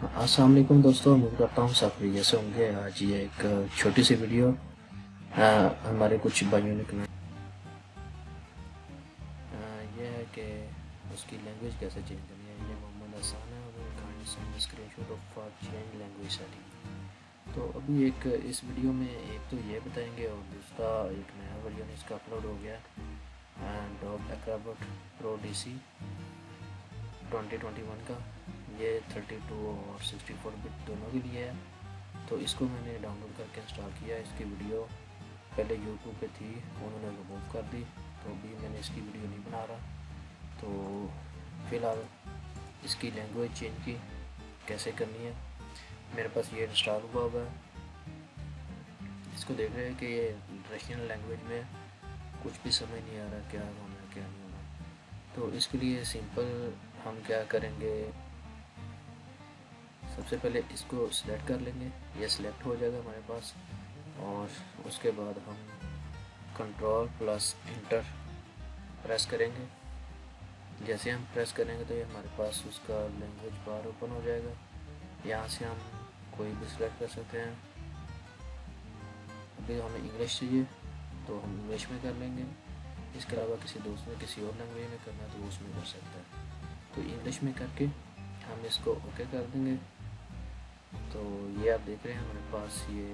अस्सलाम वालेकुम दोस्तों, उम्मीद करता हूँ सब खैरियत से होंगे। आज ये एक छोटी सी वीडियो हमारे कुछ भाइयों ने कमेंट ये है कि उसकी लैंग्वेज कैसे चेंज करनी है। ये मोहम्मद हसन है और kind screenshot of for change language setting. तो अभी एक इस वीडियो में एक तो ये बताएंगे और दूसरा एक नया वर्जन इसका अपलोड हो गया डॉग एक्रोबैट प्रो DC 2021 का। ये 32 और 64 बिट दोनों के लिए है। तो इसको मैंने डाउनलोड करके इंस्टॉल किया। इसकी वीडियो पहले यूट्यूब पे थी, उन्होंने रिमूव कर दी, तो अभी मैंने इसकी वीडियो नहीं बना रहा। तो फ़िलहाल इसकी लैंग्वेज चेंज की कैसे करनी है, मेरे पास ये इंस्टॉल हुआ है। इसको देख रहे हैं कि ये रशियन लैंग्वेज में कुछ भी समझ नहीं आ रहा क्या होना क्या नहीं होना। तो इसके लिए सिंपल हम क्या करेंगे, सबसे पहले इसको सिलेक्ट कर लेंगे। ये सिलेक्ट हो जाएगा हमारे पास और उसके बाद हम कंट्रोल प्लस इंटर प्रेस करेंगे। जैसे हम प्रेस करेंगे तो ये हमारे पास उसका लैंग्वेज बार ओपन हो जाएगा। यहाँ से हम कोई भी सिलेक्ट कर सकते हैं। अभी हमें इंग्लिश चाहिए तो हम इंग्लिश में कर लेंगे। इसके अलावा किसी दोस्त ने किसी और लैंग्वेज में करना है तो वो उसमें कर सकता है। तो इंग्लिश में करके हम इसको ओके कर देंगे। तो ये आप देख रहे हैं हमारे पास ये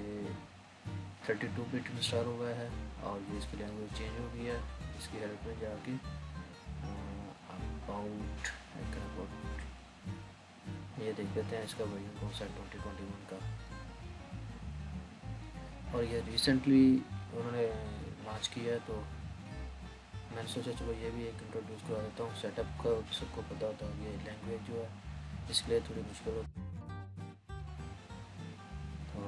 32 बिट इंस्टॉल हुआ है और ये इसकी लैंग्वेज चेंज हो गई है। इसकी हेल्प में जाके अबाउट ये देख लेते हैं इसका वर्जन कौन सा 2021 का। और ये रिसेंटली उन्होंने लॉन्च किया है, तो मैंने सोचा चलो ये भी एक इंट्रोड्यूस करा देता हूँ। सेटअप का सबको पता होता है, ये लैंग्वेज जो है इसके लिए थोड़ी मुश्किल होती है। तो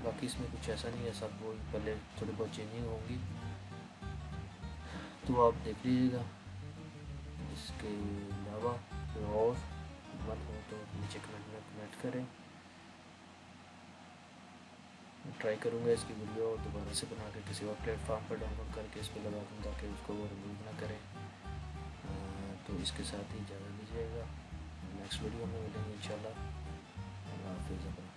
बाकी इसमें कुछ ऐसा नहीं है, सब वो पहले थोड़ी बहुत चेंजिंग होंगी तो आप देख लीजिएगा। इसके अलावा और बात हो तो नीचे कमेंट में कमेंट करें। ट्राई करूँगा इसकी वीडियो दोबारा से बना के किसी और प्लेटफॉर्म पर डाउनलोड करके इसको लगा दूँ ताकि उसको वो रिमूव ना करें। तो इसके साथ ही इजाज़त दीजिएगा, नेक्स्ट वीडियो में मिलेंगे इंशाल्लाह। अल्लाह हाफ़िज़।